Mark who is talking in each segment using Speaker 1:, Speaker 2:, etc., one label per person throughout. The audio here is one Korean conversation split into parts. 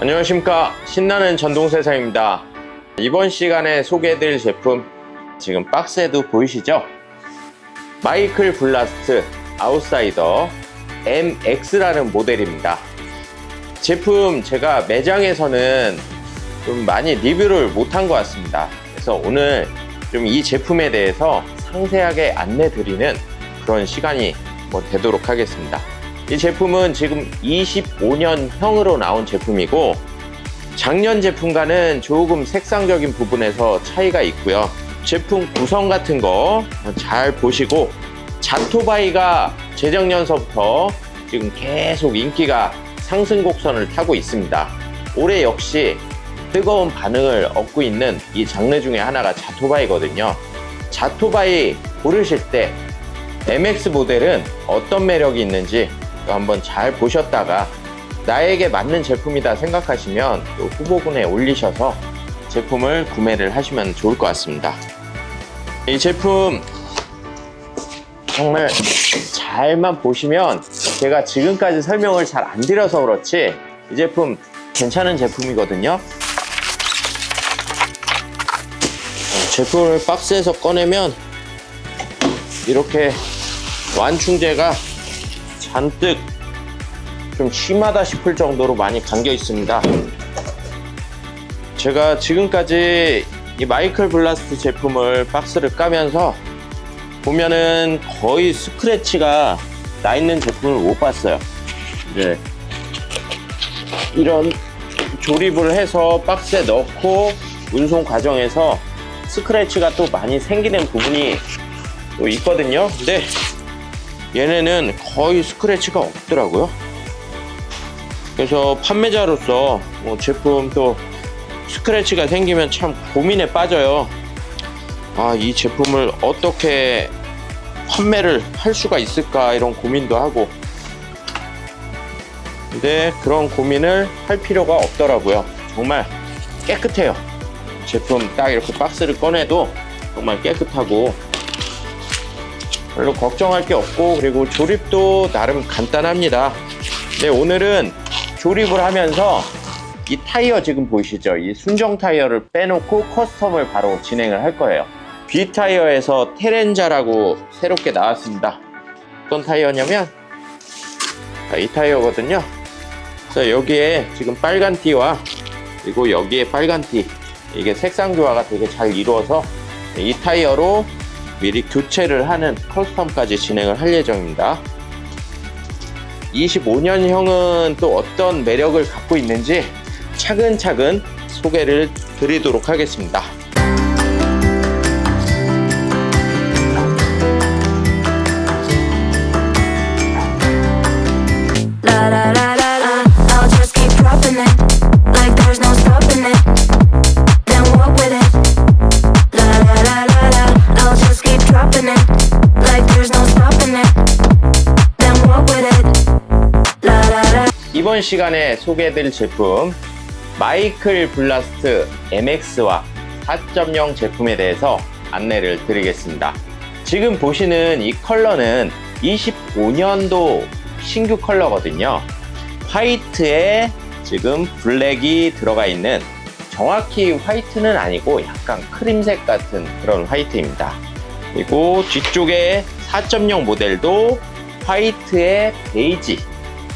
Speaker 1: 안녕하십니까, 신나는 전동세상입니다. 이번 시간에 소개해드릴 제품, 지금 박스에도 보이시죠? 마이클 블라스트 아웃사이더 MX라는 모델입니다. 제품 제가 매장에서는 좀 많이 리뷰를 못한 것 같습니다. 그래서 오늘 좀 이 제품에 대해서 상세하게 안내 드리는 그런 시간이 되도록 하겠습니다. 이 제품은 지금 25년형으로 나온 제품이고, 작년 제품과는 조금 색상적인 부분에서 차이가 있고요. 제품 구성 같은 거 잘 보시고, 자토바이가 재작년서부터 지금 계속 인기가 상승 곡선을 타고 있습니다. 올해 역시 뜨거운 반응을 얻고 있는 이 장르 중에 하나가 자토바이거든요. 자토바이 고르실 때 MX 모델은 어떤 매력이 있는지 또 한번 잘 보셨다가 나에게 맞는 제품이다 생각하시면 또 후보군에 올리셔서 제품을 구매를 하시면 좋을 것 같습니다. 이 제품 정말 잘만 보시면, 제가 지금까지 설명을 잘 안 드려서 그렇지 이 제품 괜찮은 제품이거든요. 제품을 박스에서 꺼내면 이렇게 완충제가 잔뜩 좀 심하다 싶을 정도로 많이 감겨 있습니다. 제가 지금까지 이 마이클 블라스트 제품을 박스를 까면서 보면은 거의 스크래치가 나 있는 제품을 못 봤어요. 이제 이런 조립을 해서 박스에 넣고 운송 과정에서 스크래치가 또 많이 생기는 부분이 또 있거든요. 근데 얘네는 거의 스크래치가 없더라고요. 그래서 판매자로서 제품 또 스크래치가 생기면 참 고민에 빠져요. 이 제품을 어떻게 판매를 할 수가 있을까, 이런 고민도 하고. 근데 그런 고민을 할 필요가 없더라고요. 정말 깨끗해요. 제품 딱 이렇게 박스를 꺼내도 정말 깨끗하고 별로 걱정할 게 없고, 그리고 조립도 나름 간단합니다. 네, 오늘은 조립을 하면서 이 타이어 지금 보이시죠? 이 순정 타이어를 빼놓고 커스텀을 바로 진행을 할 거예요. B타이어에서 테렌자라고 새롭게 나왔습니다. 어떤 타이어냐면 이 타이어거든요. 그래서 여기에 지금 빨간 띠와 그리고 여기에 빨간 띠, 이게 색상 조화가 되게 잘 이루어서 이 타이어로 미리 교체를 하는 커스텀까지 진행을 할 예정입니다. 25년형은 또 어떤 매력을 갖고 있는지 차근차근 소개를 드리도록 하겠습니다. 이번 시간에 소개해드릴 제품 마이클 블라스트 MX와 4.0 제품에 대해서 안내를 드리겠습니다. 지금 보시는 이 컬러는 25년도 신규 컬러거든요. 화이트에 지금 블랙이 들어가 있는, 정확히 화이트는 아니고 약간 크림색 같은 그런 화이트입니다. 그리고 뒤쪽에 4.0 모델도 화이트에 베이지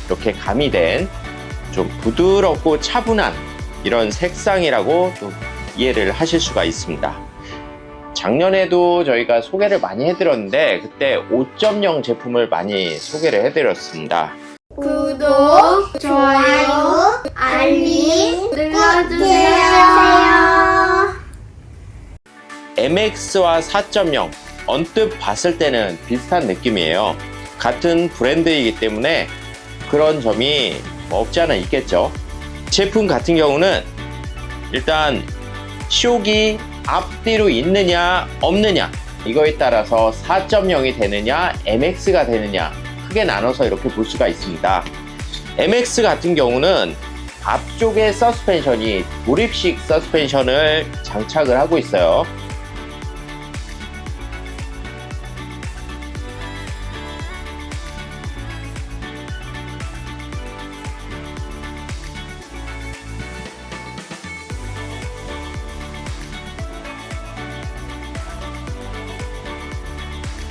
Speaker 1: 이렇게 가미된 좀 부드럽고 차분한 이런 색상이라고 또 이해를 하실 수가 있습니다. 작년에도 저희가 소개를 많이 해드렸는데 그때 5.0 제품을 많이 소개를 해드렸습니다.
Speaker 2: 구독, 좋아요, 알림 눌러주세요.
Speaker 1: MX와 4.0 언뜻 봤을 때는 비슷한 느낌이에요. 같은 브랜드이기 때문에 그런 점이 없지 않아 있겠죠. 제품 같은 경우는 일단 쇼기 앞뒤로 있느냐 없느냐, 이거에 따라서 4.0이 되느냐 MX가 되느냐 크게 나눠서 이렇게 볼 수가 있습니다. MX 같은 경우는 앞쪽에 서스펜션이 조립식 서스펜션을 장착을 하고 있어요.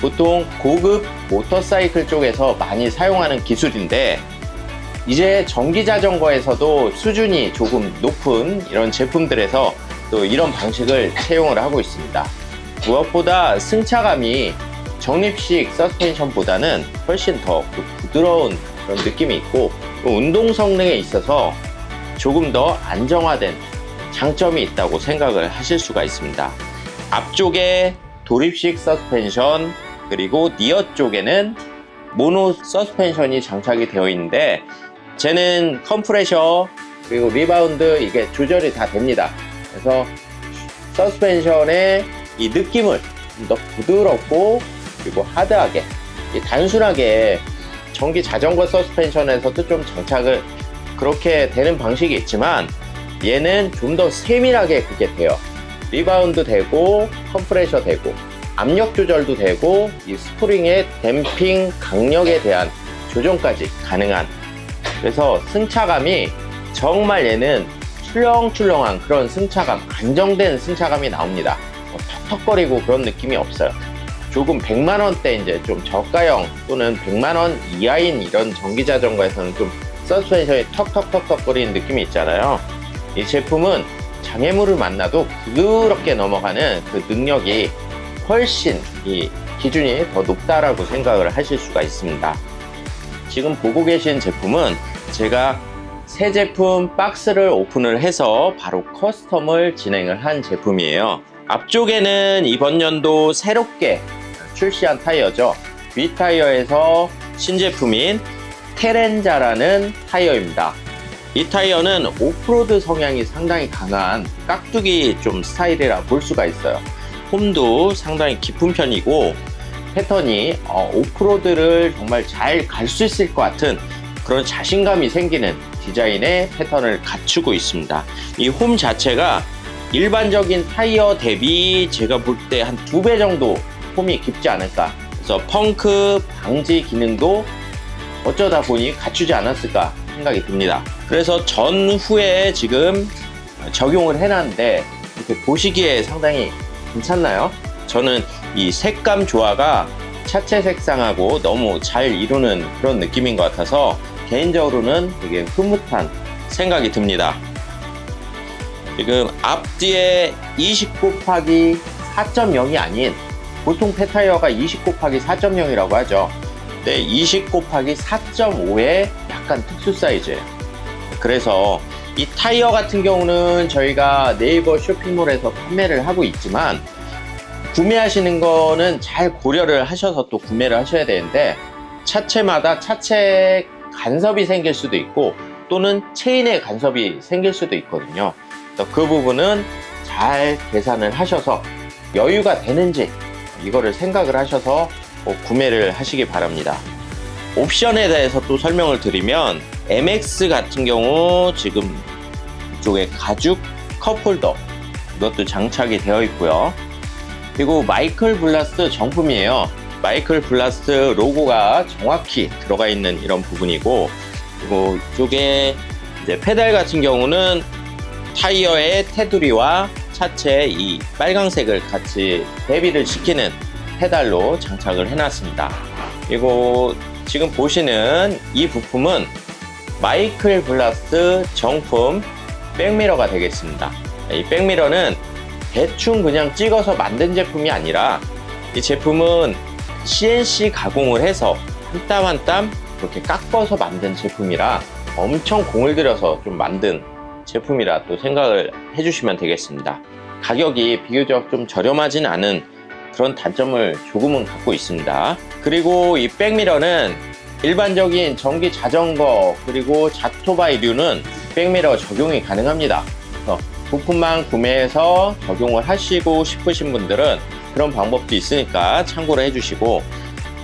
Speaker 1: 보통 고급 모터사이클 쪽에서 많이 사용하는 기술인데, 이제 전기 자전거에서도 수준이 조금 높은 이런 제품들에서 또 이런 방식을 채용을 하고 있습니다. 무엇보다 승차감이 적립식 서스펜션보다는 훨씬 더 부드러운 그런 느낌이 있고, 운동 성능에 있어서 조금 더 안정화된 장점이 있다고 생각을 하실 수가 있습니다. 앞쪽에 도립식 서스펜션, 그리고 니어 쪽에는 모노 서스펜션이 장착이 되어 있는데, 쟤는 컴프레셔 그리고 리바운드 이게 조절이 다 됩니다. 그래서 서스펜션의 이 느낌을 좀 더 부드럽고 그리고 하드하게, 단순하게 전기 자전거 서스펜션에서도 좀 장착을 그렇게 되는 방식이 있지만, 얘는 좀 더 세밀하게 그게 돼요. 리바운드 되고 컴프레셔 되고 압력 조절도 되고, 이 스프링의 댐핑 강력에 대한 조정까지 가능한, 그래서 승차감이 정말 얘는 출렁출렁한 그런 승차감, 안정된 승차감이 나옵니다. 턱턱거리고 그런 느낌이 없어요. 조금 100만원대 이제 좀 저가형 또는 100만원 이하인 이런 전기자전거에서는 좀 서스펜션이 턱턱턱턱 거리는 느낌이 있잖아요. 이 제품은 장애물을 만나도 부드럽게 넘어가는 그 능력이 훨씬 이 기준이 더 높다라고 생각을 하실 수가 있습니다. 지금 보고 계신 제품은 제가 새 제품 박스를 오픈을 해서 바로 커스텀을 진행을 한 제품이에요. 앞쪽에는 이번 연도 새롭게 출시한 타이어죠. 윗타이어에서 신제품인 테렌자라는 타이어입니다. 이 타이어는 오프로드 성향이 상당히 강한 깍두기 좀 스타일이라 볼 수가 있어요. 홈도 상당히 깊은 편이고, 패턴이 오프로드를 정말 잘 갈 수 있을 것 같은 그런 자신감이 생기는 디자인의 패턴을 갖추고 있습니다. 이 홈 자체가 일반적인 타이어 대비 제가 볼 때 한 2배 정도 홈이 깊지 않을까. 그래서 펑크 방지 기능도 어쩌다 보니 갖추지 않았을까 생각이 듭니다. 그래서 전후에 지금 적용을 해놨는데, 이렇게 보시기에 상당히 괜찮나요? 저는 이 색감 조화가 차체 색상하고 너무 잘 이루는 그런 느낌인 것 같아서 개인적으로는 되게 흐뭇한 생각이 듭니다. 지금 앞뒤에 20 곱하기 4.0이 아닌, 보통 폐타이어가 20 곱하기 4.0이라고 하죠. 근데 20 곱하기 4.5의 약간 특수 사이즈예요. 그래서 이 타이어 같은 경우는 저희가 네이버 쇼핑몰에서 판매를 하고 있지만, 구매하시는 거는 잘 고려를 하셔서 또 구매를 하셔야 되는데, 차체마다 차체 간섭이 생길 수도 있고 또는 체인에 간섭이 생길 수도 있거든요. 그래서 그 부분은 잘 계산을 하셔서 여유가 되는지 이거를 생각을 하셔서 구매를 하시기 바랍니다. 옵션에 대해서 또 설명을 드리면, MX 같은 경우 지금 이쪽에 가죽 컵홀더 이것도 장착이 되어 있고요. 그리고 마이클 블라스트 정품이에요. 마이클 블라스트 로고가 정확히 들어가 있는 이런 부분이고, 그리고 이쪽에 이제 페달 같은 경우는 타이어의 테두리와 차체 이 빨강색을 같이 대비를 시키는 페달로 장착을 해놨습니다. 그리고 지금 보시는 이 부품은 마이클 블라스트 정품 백미러가 되겠습니다. 이 백미러는 대충 그냥 찍어서 만든 제품이 아니라, 이 제품은 CNC 가공을 해서 한 땀 한 땀 그렇게 깎아서 만든 제품이라 엄청 공을 들여서 좀 만든 제품이라 또 생각을 해주시면 되겠습니다. 가격이 비교적 좀 저렴하진 않은 그런 단점을 조금은 갖고 있습니다. 그리고 이 백미러는 일반적인 전기 자전거 그리고 자토바이류는 백미러 적용이 가능합니다. 그래서 부품만 구매해서 적용을 하시고 싶으신 분들은 그런 방법도 있으니까 참고를 해주시고,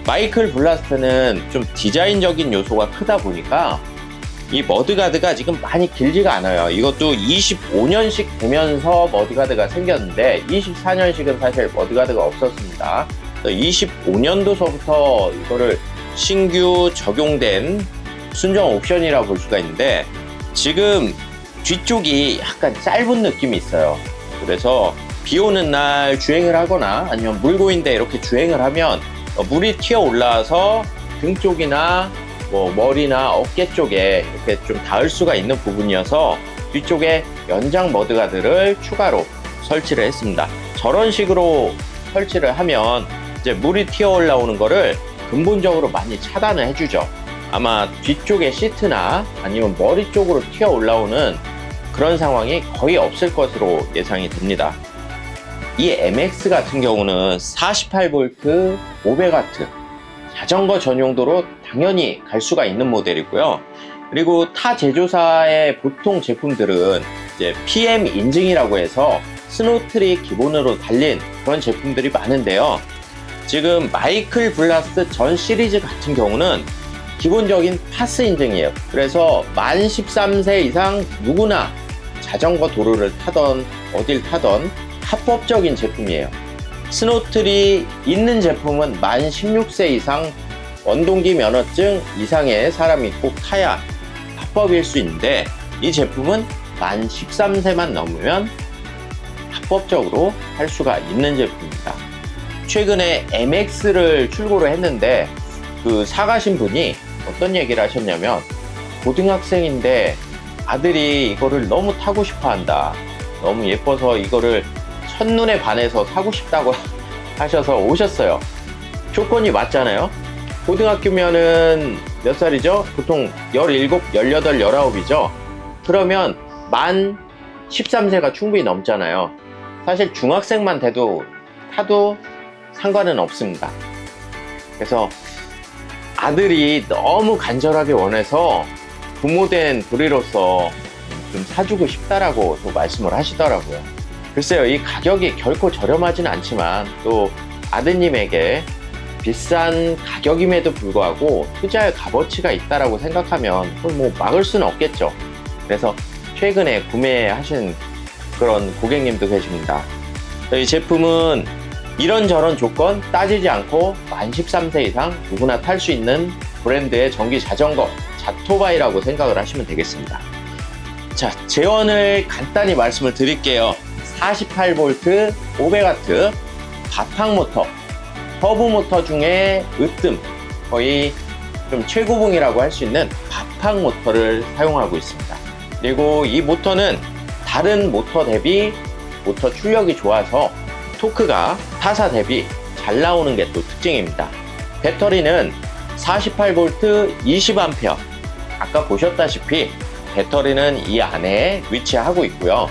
Speaker 1: 마이클 블라스트는 좀 디자인적인 요소가 크다 보니까 이 머드가드가 지금 많이 길지가 않아요. 이것도 25년식 되면서 머드가드가 생겼는데 24년식은 사실 머드가드가 없었습니다. 25년도서부터 이거를 신규 적용된 순정 옵션이라고 볼 수가 있는데, 지금 뒤쪽이 약간 짧은 느낌이 있어요. 그래서 비 오는 날 주행을 하거나 아니면 물고인데 이렇게 주행을 하면 물이 튀어 올라와서 등 쪽이나 뭐 머리나 어깨 쪽에 이렇게 좀 닿을 수가 있는 부분이어서 뒤쪽에 연장 머드가드를 추가로 설치를 했습니다. 저런 식으로 설치를 하면 이제 물이 튀어 올라오는 거를 근본적으로 많이 차단을 해주죠. 아마 뒤쪽에 시트나 아니면 머리 쪽으로 튀어 올라오는 그런 상황이 거의 없을 것으로 예상이 됩니다. 이 MX 같은 경우는 48V 500W 자전거 전용도로 당연히 갈 수가 있는 모델이고요. 그리고 타 제조사의 보통 제품들은 이제 PM 인증이라고 해서 스노트리 기본으로 달린 그런 제품들이 많은데요. 지금 마이클 블라스트 전 시리즈 같은 경우는 기본적인 파스 인증이에요. 그래서 만 13세 이상 누구나 자전거 도로를 타던 어딜 타던 합법적인 제품이에요. 스노트리 있는 제품은 만 16세 이상 원동기 면허증 이상의 사람이 꼭 타야 합법일 수 있는데, 이 제품은 만 13세만 넘으면 합법적으로 할 수가 있는 제품입니다. 최근에 MX를 출고를 했는데 그 사가신 분이 어떤 얘기를 하셨냐면, 고등학생인데 아들이 이거를 너무 타고 싶어 한다, 너무 예뻐서 이거를 첫눈에 반해서 사고 싶다고 하셔서 오셨어요. 조건이 맞잖아요. 고등학교면은 몇 살이죠? 보통 17, 18, 19이죠? 그러면 만 13세가 충분히 넘잖아요. 사실 중학생만 타도 상관은 없습니다. 그래서 아들이 너무 간절하게 원해서 부모된 도리로서 좀 사주고 싶다라고 또 말씀을 하시더라고요. 글쎄요, 이 가격이 결코 저렴하진 않지만 또 아드님에게 비싼 가격임에도 불구하고 투자의 값어치가 있다라고 생각하면 그걸 뭐 막을 수는 없겠죠. 그래서 최근에 구매하신 그런 고객님도 계십니다. 이 제품은 이런저런 조건 따지지 않고 만 13세 이상 누구나 탈 수 있는 브랜드의 전기 자전거 자토바이라고 생각을 하시면 되겠습니다. 자, 제원을 간단히 말씀을 드릴게요. 48V 500W 바탕 모터, 허브 모터 중에 으뜸, 거의 좀 최고봉이라고 할 수 있는 바탕 모터를 사용하고 있습니다. 그리고 이 모터는 다른 모터 대비 모터 출력이 좋아서 토크가 타사 대비 잘 나오는 게 또 특징입니다. 배터리는 48V 20A, 아까 보셨다시피 배터리는 이 안에 위치하고 있고요.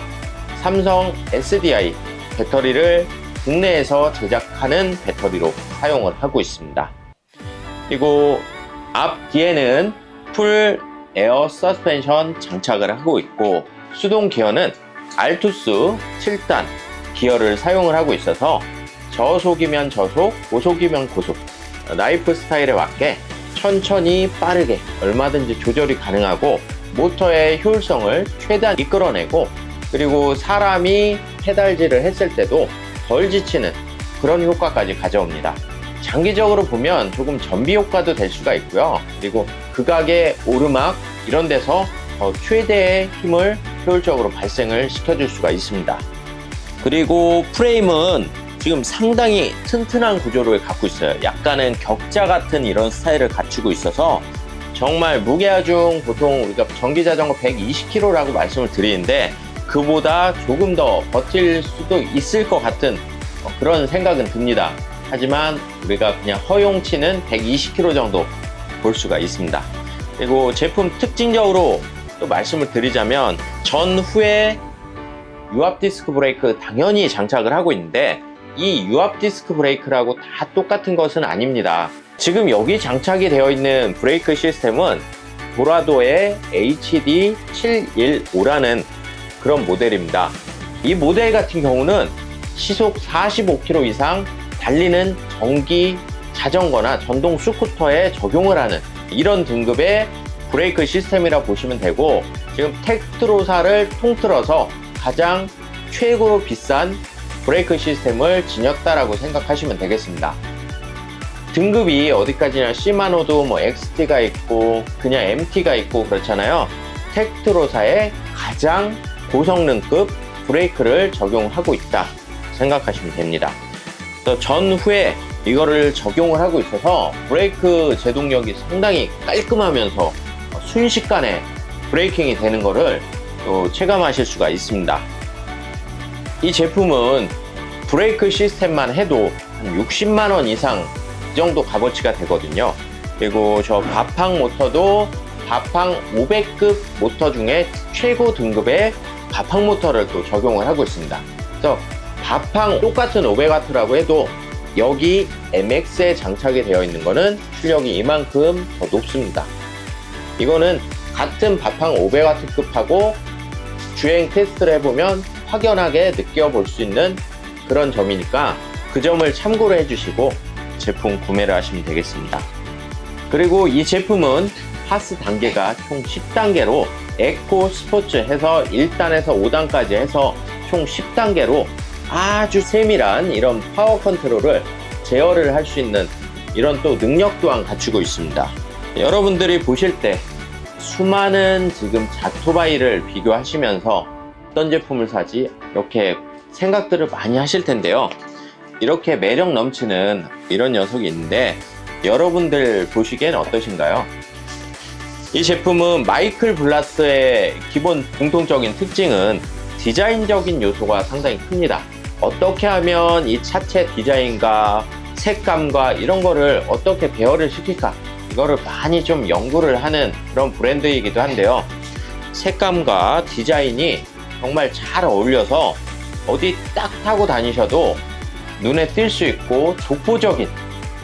Speaker 1: 삼성 SDI 배터리를 국내에서 제작하는 배터리로 사용을 하고 있습니다. 그리고 앞뒤에는 풀 에어 서스펜션 장착을 하고 있고, 수동 기어는 알투스 7단 기어를 사용을 하고 있어서 저속이면 저속, 고속이면 고속, 라이프 스타일에 맞게 천천히 빠르게 얼마든지 조절이 가능하고, 모터의 효율성을 최대한 이끌어내고, 그리고 사람이 페달질을 했을 때도 덜 지치는 그런 효과까지 가져옵니다. 장기적으로 보면 조금 전비 효과도 될 수가 있고요. 그리고 극악의 오르막 이런 데서 더 최대의 힘을 효율적으로 발생을 시켜줄 수가 있습니다. 그리고 프레임은 지금 상당히 튼튼한 구조를 갖고 있어요. 약간은 격자 같은 이런 스타일을 갖추고 있어서 정말 무게하중, 보통 우리가 전기자전거 120kg라고 말씀을 드리는데 그보다 조금 더 버틸 수도 있을 것 같은 그런 생각은 듭니다. 하지만 우리가 그냥 허용치는 120kg 정도 볼 수가 있습니다. 그리고 제품 특징적으로 또 말씀을 드리자면 전후에 유압 디스크 브레이크 당연히 장착을 하고 있는데, 이 유압 디스크 브레이크라고 다 똑같은 것은 아닙니다. 지금 여기 장착이 되어 있는 브레이크 시스템은 도라도의 HD715라는 그런 모델입니다. 이 모델 같은 경우는 시속 45km 이상 달리는 전기 자전거나 전동 스쿠터에 적용을 하는 이런 등급의 브레이크 시스템이라 보시면 되고, 지금 텍트로사를 통틀어서 가장 최고로 비싼 브레이크 시스템을 지녔다라고 생각하시면 되겠습니다. 등급이 어디까지냐, 시마노도 뭐 XT가 있고 그냥 MT가 있고 그렇잖아요. 텍트로사의 가장 고성능급 브레이크를 적용하고 있다 생각하시면 됩니다. 또 전후에 이거를 적용을 하고 있어서 브레이크 제동력이 상당히 깔끔하면서 순식간에 브레이킹이 되는 거를 또 체감하실 수가 있습니다. 이 제품은 브레이크 시스템만 해도 한 60만 원 이상 이 정도 값어치가 되거든요. 그리고 저 바팡 모터도 바팡 500급 모터 중에 최고 등급의 바팡 모터를 또 적용을 하고 있습니다. 그래서 바팡 똑같은 500W라고 해도 여기 MX에 장착이 되어 있는 거는 출력이 이만큼 더 높습니다. 이거는 같은 바팡 500W급하고 주행 테스트를 해보면 확연하게 느껴볼 수 있는 그런 점이니까 그 점을 참고로 해주시고 제품 구매를 하시면 되겠습니다. 그리고 이 제품은 파스 단계가 총 10단계로 에코, 스포츠 해서 1단에서 5단까지 해서 총 10단계로 아주 세밀한 이런 파워 컨트롤을 제어를 할 수 있는 이런 또 능력 또한 갖추고 있습니다. 여러분들이 보실 때 수많은 지금 자토바이를 비교하시면서 어떤 제품을 사지 이렇게 생각들을 많이 하실 텐데요. 이렇게 매력 넘치는 이런 녀석이 있는데 여러분들 보시기엔 어떠신가요? 이 제품은 마이클 블라스의 기본 공통적인 특징은 디자인적인 요소가 상당히 큽니다. 어떻게 하면 이 차체 디자인과 색감과 이런 거를 어떻게 배열을 시킬까, 이거를 많이 좀 연구를 하는 그런 브랜드이기도 한데요. 색감과 디자인이 정말 잘 어울려서 어디 딱 타고 다니셔도 눈에 띌 수 있고 독보적인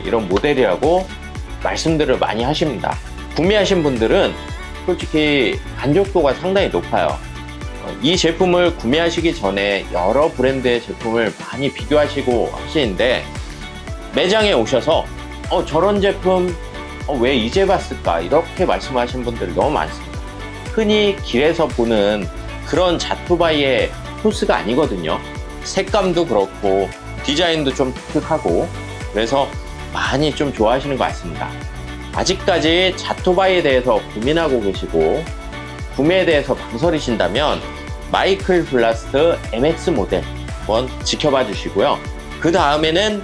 Speaker 1: 이런 모델이라고 말씀들을 많이 하십니다. 구매하신 분들은 솔직히 만족도가 상당히 높아요. 이 제품을 구매하시기 전에 여러 브랜드의 제품을 많이 비교하시고 하시는데 매장에 오셔서 저런 제품 왜 이제 봤을까 이렇게 말씀하신 분들이 너무 많습니다. 흔히 길에서 보는 그런 자토바이의 코스가 아니거든요. 색감도 그렇고 디자인도 좀 독특하고 그래서 많이 좀 좋아하시는 것 같습니다. 아직까지 자토바이에 대해서 고민하고 계시고 구매에 대해서 망설이신다면 마이클 블라스트 MX 모델 한번 지켜봐 주시고요. 그 다음에는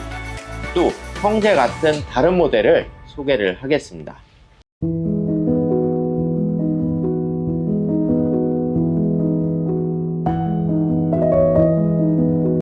Speaker 1: 또 형제 같은 다른 모델을 소개를 하겠습니다.